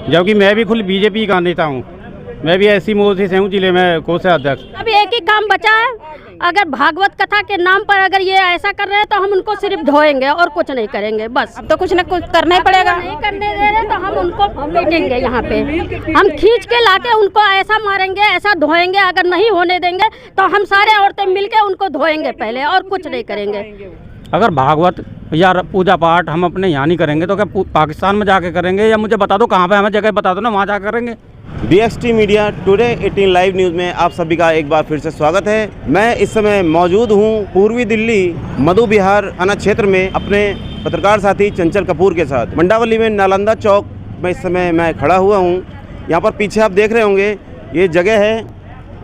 जबकि मैं भी खुद बीजेपी का नेता हूँ। मैं भी ऐसी मोर्चे से हूँ, जिले में कोषाध्यक्ष। अभी एक ही काम बचा है, अगर भागवत कथा के नाम पर अगर ये ऐसा कर रहे हैं तो हम उनको सिर्फ ढोएंगे और कुछ नहीं करेंगे। बस अब तो कुछ न कुछ करना ही पड़ेगा। नहीं करने दे रहे तो हम उनको पीटेंगे, यहाँ पे हम खींच के लाके उनको ऐसा मारेंगे, ऐसा धोएंगे। अगर नहीं होने देंगे तो हम सारे औरतें मिलके उनको धोएंगे पहले, और कुछ नहीं करेंगे। अगर भागवत या पूजा पाठ हम अपने यहाँ नहीं करेंगे तो क्या पाकिस्तान में जाके करेंगे? या मुझे बता दो कहाँ पे, हमें जगह बता दो ना, वहाँ जाकर करेंगे। BXT media today 18 live news में आप सभी का एक बार फिर से स्वागत है। मैं इस समय मौजूद हूँ पूर्वी दिल्ली मधु विहार थाना क्षेत्र में अपने पत्रकार साथी चंचल कपूर के साथ। मंडावली में नालंदा चौक में इस समय मैं खड़ा हुआ हूँ। यहाँ पर पीछे आप देख रहे होंगे ये जगह है,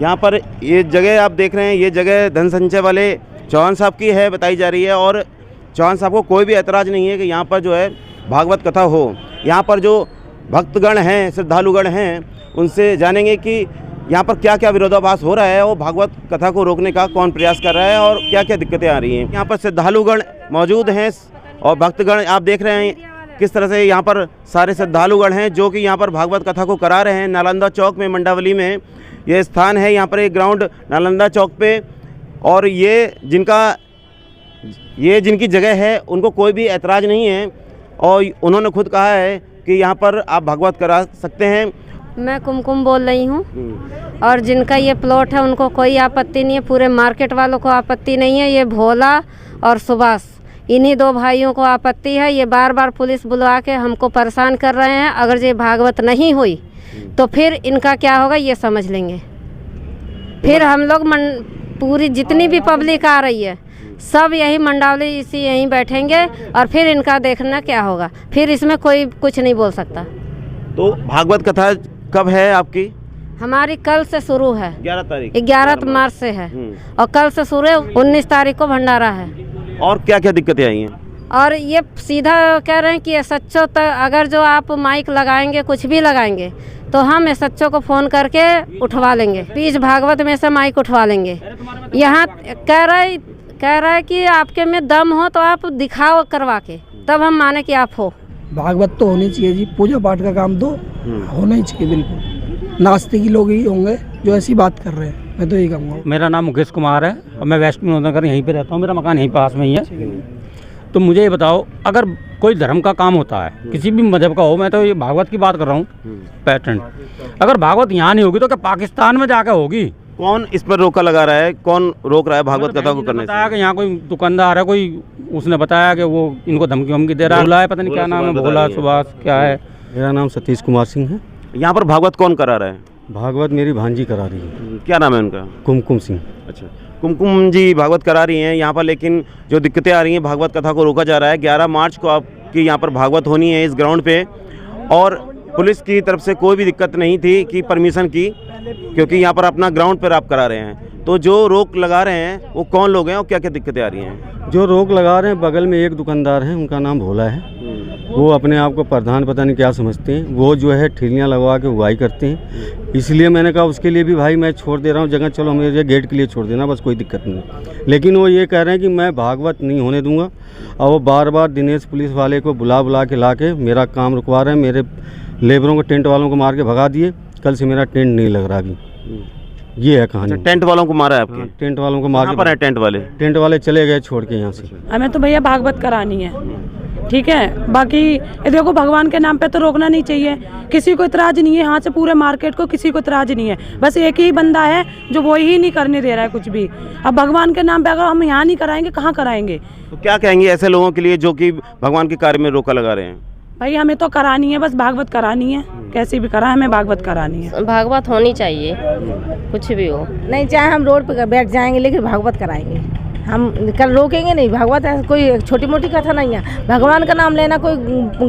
यहाँ पर ये जगह आप देख रहे हैं, ये जगह धन संचय वाले चौहान साहब की है बताई जा रही है। और चौहान साहब को कोई भी ऐतराज़ नहीं है कि यहाँ पर जो है भागवत कथा हो। यहाँ पर जो भक्तगण हैं, श्रद्धालुगण हैं, उनसे जानेंगे कि यहाँ पर क्या क्या विरोधाभास हो रहा है और भागवत कथा को रोकने का कौन प्रयास कर रहा है और क्या क्या दिक्कतें आ रही हैं। यहाँ पर श्रद्धालुगण मौजूद हैं और भक्तगण आप देख रहे हैं किस तरह से यहाँ पर सारे श्रद्धालुगण हैं जो कि यहाँ पर भागवत कथा को करा रहे हैं। नालंदा चौक में मंडावली में ये स्थान है, यहाँ पर एक ग्राउंड नालंदा चौक पे, और ये जिनकी जगह है उनको कोई भी ऐतराज़ नहीं है और उन्होंने खुद कहा है कि यहाँ पर आप भागवत करा सकते हैं। मैं कुमकुम बोल रही हूँ, और जिनका ये प्लॉट है उनको कोई आपत्ति नहीं है, पूरे मार्केट वालों को आपत्ति नहीं है। ये भोला और सुभाष, इन्हीं दो भाइयों को आपत्ति है। ये बार बार पुलिस बुलवा के हमको परेशान कर रहे हैं। अगर ये भागवत नहीं हुई तो फिर इनका क्या होगा ये समझ लेंगे। फिर हम लोग पूरी जितनी भी पब्लिक आ रही है सब यही मंडावली इसी यहीं बैठेंगे और फिर इनका देखना क्या होगा। फिर इसमें कोई कुछ नहीं बोल सकता। तो भागवत कथा कब है आपकी? हमारी कल से शुरू है, 11 मार्च से है, और कल से शुरू है, 19 तारीख को भंडारा है। और क्या क्या दिक्कतें आई हैं? और ये सीधा कह रहे हैं कि SHO तक अगर जो आप माइक लगाएंगे, कुछ भी लगाएंगे, तो हम SHO को फ़ोन करके उठवा लेंगे, बीच भागवत में से माइक उठवा लेंगे। यहाँ कह रहा है कि आपके में दम हो तो आप दिखाओ करवा के, तब हम माने कि आप हो। भागवत तो होनी चाहिए जी, पूजा पाठ का काम तो होना ही चाहिए बिल्कुल। नास्तिक लोग ही होंगे जो ऐसी बात कर रहे हैं, मैं तो यही कहूँगा। मेरा नाम मुकेश कुमार है और मैं वेस्ट विनोद नगर यहीं पे रहता हूँ, मेरा मकान यहीं पास में ही है। तो मुझे ये बताओ, अगर कोई धर्म का काम होता है, किसी भी मजहब का हो, मैं तो ये भागवत की बात कर रहा हूँ पैटर्न, अगर भागवत यहाँ नहीं होगी तो क्या पाकिस्तान में जाकर होगी? कौन इस पर रोका लगा रहा है, कौन रोक रहा है भागवत कथा को करने से? बताया कि यहाँ कोई दुकानदार है, कोई उसने बताया कि वो इनको धमकी वमकी दे रहा है, बुलाया, पता नहीं क्या नाम है, भोला सुभाष क्या है। मेरा नाम सतीश कुमार सिंह है। यहाँ पर भागवत कौन करा रहा है? भागवत मेरी भांजी करा रही है। क्या नाम है उनका? कुमकुम सिंह। अच्छा, कुमकुम जी भागवत करा रही हैं यहाँ पर, लेकिन जो दिक्कतें आ रही हैं, भागवत कथा को रोका जा रहा है। 11 मार्च को आपकी यहाँ पर भागवत होनी है इस ग्राउंड पे, और पुलिस की तरफ से कोई भी दिक्कत नहीं थी कि परमिशन की, क्योंकि यहाँ पर अपना ग्राउंड पर आप करा रहे हैं। तो जो रोक लगा रहे हैं वो कौन लोग हैं और क्या क्या दिक्कतें आ रही हैं? जो रोक लगा रहे हैं, बगल में एक दुकानदार हैं, उनका नाम भोला है। वो अपने आप को प्रधान पता नहीं क्या समझते हैं, वो जो है ठेलियाँ लगवा के उगाई करते हैं। इसलिए मैंने कहा उसके लिए भी भाई मैं छोड़ दे रहा हूँ जगह, चलो मेरे गेट के लिए छोड़ देना, बस कोई दिक्कत नहीं। लेकिन वो ये कह रहे हैं कि मैं भागवत नहीं होने दूंगा, और वो बार बार दिनेश पुलिस वाले को बुला के ला के मेरा काम रुकवा रहे हैं। मेरे लेबरों को, टेंट वालों को मार के भगा दिए, कल से मेरा टेंट नहीं लग रहा अभी। ये है कहानी। टेंट वालों को मारा है आपके? टेंट वालों को मार पर है टेंट वाले चले गए छोड़ के यहाँ से। हमें तो भैया भागवत करानी है, ठीक है। बाकी ये देखो, भगवान के नाम पे तो रोकना नहीं चाहिए, किसी को इतराज नहीं है यहाँ से, पूरे मार्केट को किसी को इतराज नहीं है। बस एक ही बंदा है जो वो ही नहीं करने दे रहा है कुछ भी। अब भगवान के नाम पे अगर हम यहाँ नहीं कराएंगे, कहाँ कराएंगे? तो क्या कहेंगे ऐसे लोगों के लिए जो कि भगवान के कार्य में रोका लगा रहे हैं? भाई हमें तो करानी है, बस भागवत करानी है, कैसी भी करा, हमें भागवत करानी है। भागवत होनी चाहिए, कुछ भी हो। नहीं, चाहे हम रोड पे बैठ जाएंगे लेकिन भागवत कराएंगे। हम कल रोकेंगे नहीं। भागवत ऐसा कोई छोटी मोटी कथा नहीं है, भगवान का नाम लेना कोई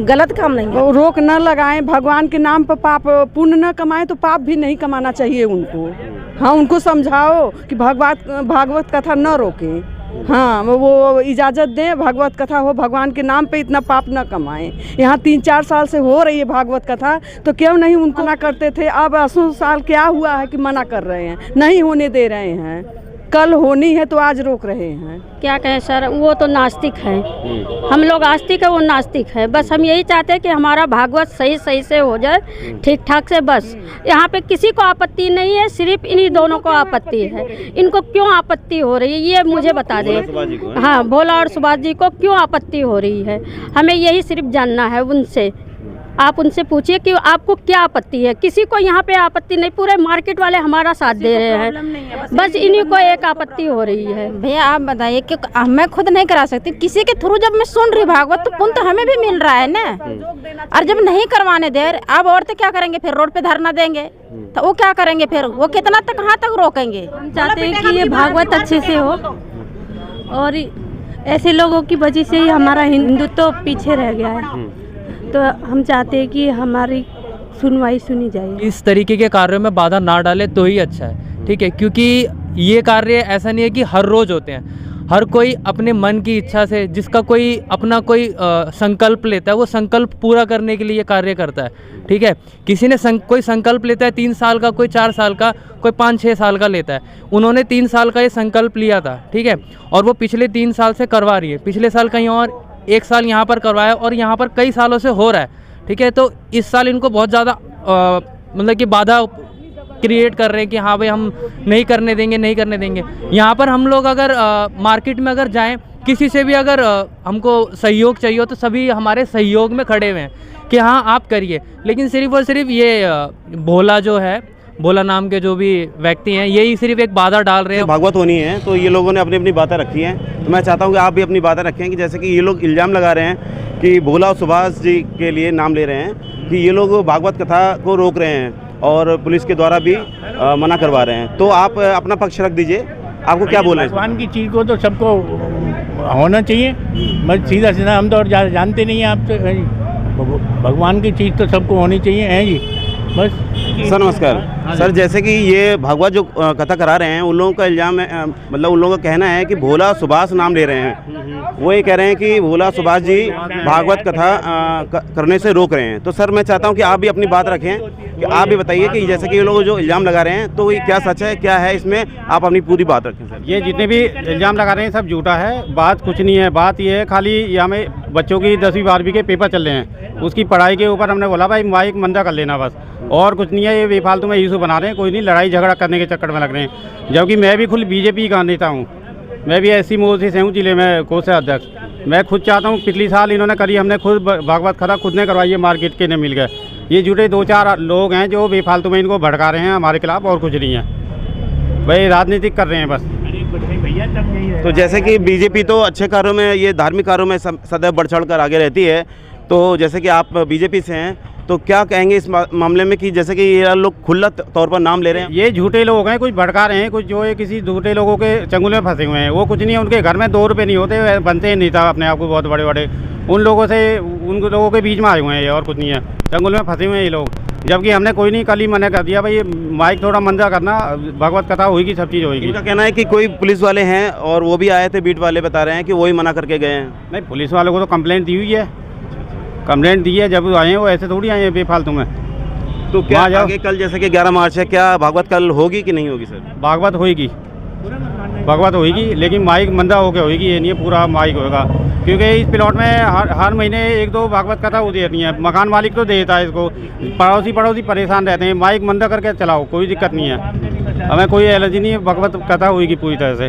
गलत काम नहीं है। रोक न लगाएं, भगवान के नाम पर पाप पुण्य न कमाएं तो पाप भी नहीं कमाना चाहिए उनको। हाँ, उनको समझाओ कि भागवत कथा न रोकें। हाँ, वो इजाज़त दें, भागवत कथा हो, भगवान के नाम पे इतना पाप न कमाएं। यहाँ 3-4 साल से हो रही है भागवत कथा, तो क्यों नहीं उनको मना करते थे? अब 80 साल क्या हुआ है कि मना कर रहे हैं, नहीं होने दे रहे हैं। कल होनी है तो आज रोक रहे हैं। क्या कहें सर, वो तो नास्तिक हैं, हम लोग आस्तिक है, वो नास्तिक है। बस हम यही चाहते हैं कि हमारा भागवत सही सही से हो जाए, ठीक ठाक से। बस यहाँ पे किसी को आपत्ति नहीं है, सिर्फ इन्हीं दोनों को आपत्ति है। इनको क्यों आपत्ति हो रही है ये मुझे बता दें। हाँ, भोला और सुभाष जी को क्यों आपत्ति हो रही है, हमें यही सिर्फ जानना है उनसे। आप उनसे पूछिए कि आपको क्या आपत्ति है। किसी को यहाँ पे आपत्ति नहीं, पूरे मार्केट वाले हमारा साथ दे रहे हैं, बस इन्हीं को एक आपत्ति हो रही है। भैया आप बताइए कि मैं खुद नहीं करा सकती, किसी के थ्रू जब मैं सुन रही भागवत तो पुण्य तो हमें भी मिल रहा है ना। और जब नहीं करवाने दे, अब औरतें क्या करेंगे, फिर रोड पे धरना देंगे तो वो क्या करेंगे, फिर वो कितना तक कहाँ तक रोकेंगे। हम चाहते हैं कि ये भागवत अच्छे से हो, और ऐसे लोगों की वजह से ही हमारा हिंदुत्व तो पीछे रह गया है। तो हम चाहते हैं कि हमारी सुनवाई सुनी जाए। इस तरीके के कार्यों में बाधा ना डाले तो ही अच्छा है, ठीक है, क्योंकि ये कार्य ऐसा नहीं है कि हर रोज़ होते हैं। हर कोई अपने मन की इच्छा से, जिसका कोई अपना कोई संकल्प लेता है, वो संकल्प पूरा करने के लिए ये कार्य करता है, ठीक है। किसी ने कोई संकल्प लेता है 3 साल का, कोई 4 साल का, कोई 5-6 साल का लेता है। उन्होंने 3 साल का ये संकल्प लिया था, ठीक है, और वो पिछले 3 साल से करवा रही है। पिछले साल कहीं और 1 साल यहाँ पर करवाया और यहाँ पर कई सालों से हो रहा है, ठीक है। तो इस साल इनको बहुत ज़्यादा मतलब कि बाधा क्रिएट कर रहे हैं कि हाँ भाई हम नहीं करने देंगे, नहीं करने देंगे। यहाँ पर हम लोग अगर मार्केट में अगर जाएं, किसी से भी अगर हमको सहयोग चाहिए हो तो सभी हमारे सहयोग में खड़े हुए हैं कि हाँ आप करिए। लेकिन सिर्फ और सिर्फ ये भोला जो है, भोला नाम के जो भी व्यक्ति हैं, यही सिर्फ एक बाधा डाल रहे हैं। भागवत होनी है तो ये लोगों ने अपनी अपनी बातें रखी हैं, तो मैं चाहता हूँ कि आप भी अपनी बातें रखें कि जैसे कि ये लोग इल्ज़ाम लगा रहे हैं कि भोला और सुभाष जी के लिए नाम ले रहे हैं कि ये लोग भागवत कथा को रोक रहे हैं और पुलिस के द्वारा भी मना करवा रहे हैं। तो आप अपना पक्ष रख दीजिए, आपको क्या बोलना है? भगवान की चीज़ को तो सबको होना चाहिए, बस सीधा सीधा हम तो और जानते नहीं हैं आपसे। भगवान की चीज़ तो सबको होनी चाहिए है जी, बस। सर नमस्कार। सर जैसे कि ये भागवत जो कथा करा रहे हैं, उन लोगों का इल्ज़ाम है, मतलब उन लोगों का कहना है कि भोला सुभाष नाम ले रहे हैं। वो ये कह रहे हैं कि भोला सुभाष जी भागवत कथा करने से रोक रहे हैं। तो सर मैं चाहता हूं कि आप भी अपनी बात रखें, कि आप भी बताइए कि जैसे कि ये लोग जो इल्ज़ाम लगा रहे हैं तो ये क्या सच है, क्या है, इसमें आप अपनी पूरी बात रखें। सर ये जितने भी इल्ज़ाम लगा रहे हैं सब झूठा है, बात कुछ नहीं है। बात ये है खाली यहाँ में बच्चों की 10वीं 12वीं के पेपर चल रहे हैं, उसकी पढ़ाई के ऊपर हमने बोला भाई माइक मंदा कर लेना बस, और कुछ नहीं है। ये बेफालतू में इशू बना रहे हैं, कोई नहीं, लड़ाई झगड़ा करने के चक्कर में लग रहे हैं। जबकि मैं भी खुद बीजेपी का नेता हूँ, मैं भी ऐसी मोर्चे से हूँ, जिले में कोषाध्यक्ष। मैं खुद चाहता हूँ, पिछली साल इन्होंने करी, हमने खुद भागवत कथा खुद ने करवाई है, मार्केट के ने मिल गए। ये जुटे 2-4 लोग हैं जो बेफालतू में इनको भड़का रहे हैं हमारे खिलाफ, और कुछ नहीं है भाई, राजनीतिक कर रहे हैं बस। तो जैसे कि बीजेपी तो अच्छे कार्यों में, ये धार्मिक कार्यों में सदैव बढ़ चढ़ कर आगे रहती है, तो जैसे कि आप बीजेपी से हैं तो क्या कहेंगे इस मामले में कि जैसे कि ये लोग खुला तौर पर नाम ले रहे हैं? ये झूठे लोग हैं, कुछ भड़का रहे हैं, कुछ जो है किसी झूठे लोगों के चंगुल में फंसे हुए हैं। वो कुछ नहीं है, उनके घर में 2 रुपये नहीं होते, बनते ही नहीं था अपने आप को बहुत बड़े बड़े। उन लोगों के बीच में आए हुए हैं ये, और कुछ नहीं है, चंगुल में फंसे हुए हैं ये लोग। जबकि हमने कोई नहीं, कल ही मना कर दिया भाई माइक थोड़ा मंदा करना, भागवत कथा होगी, सब चीज़ होगी। इनका कहना है कि कोई पुलिस वाले हैं और वो भी आए थे, बीट वाले बता रहे हैं कि वही मना करके गए हैं। नहीं, पुलिस वालों को तो कंप्लेंट दी हुई है, कंप्लेंट दी है, जब आए हैं वो ऐसे थोड़ी आए हैं बेफालतू में। तो क्या आगे कल जैसे कि 11 मार्च है, क्या भागवत कल होगी कि नहीं होगी? सर भागवत होगी, भागवत होगी, लेकिन माइक मंदा होकर होगी, ये नहीं है पूरा माइक होगा। क्योंकि इस प्लॉट में हर महीने 1-2 भागवत कथा हो देती है, मकान मालिक तो देता है इसको, पड़ोसी परेशान रहते हैं। माइक मंदा करके चलाओ, कोई दिक्कत नहीं है, हमें कोई एलर्जी नहीं है, भागवत कथा होगी पूरी तरह से।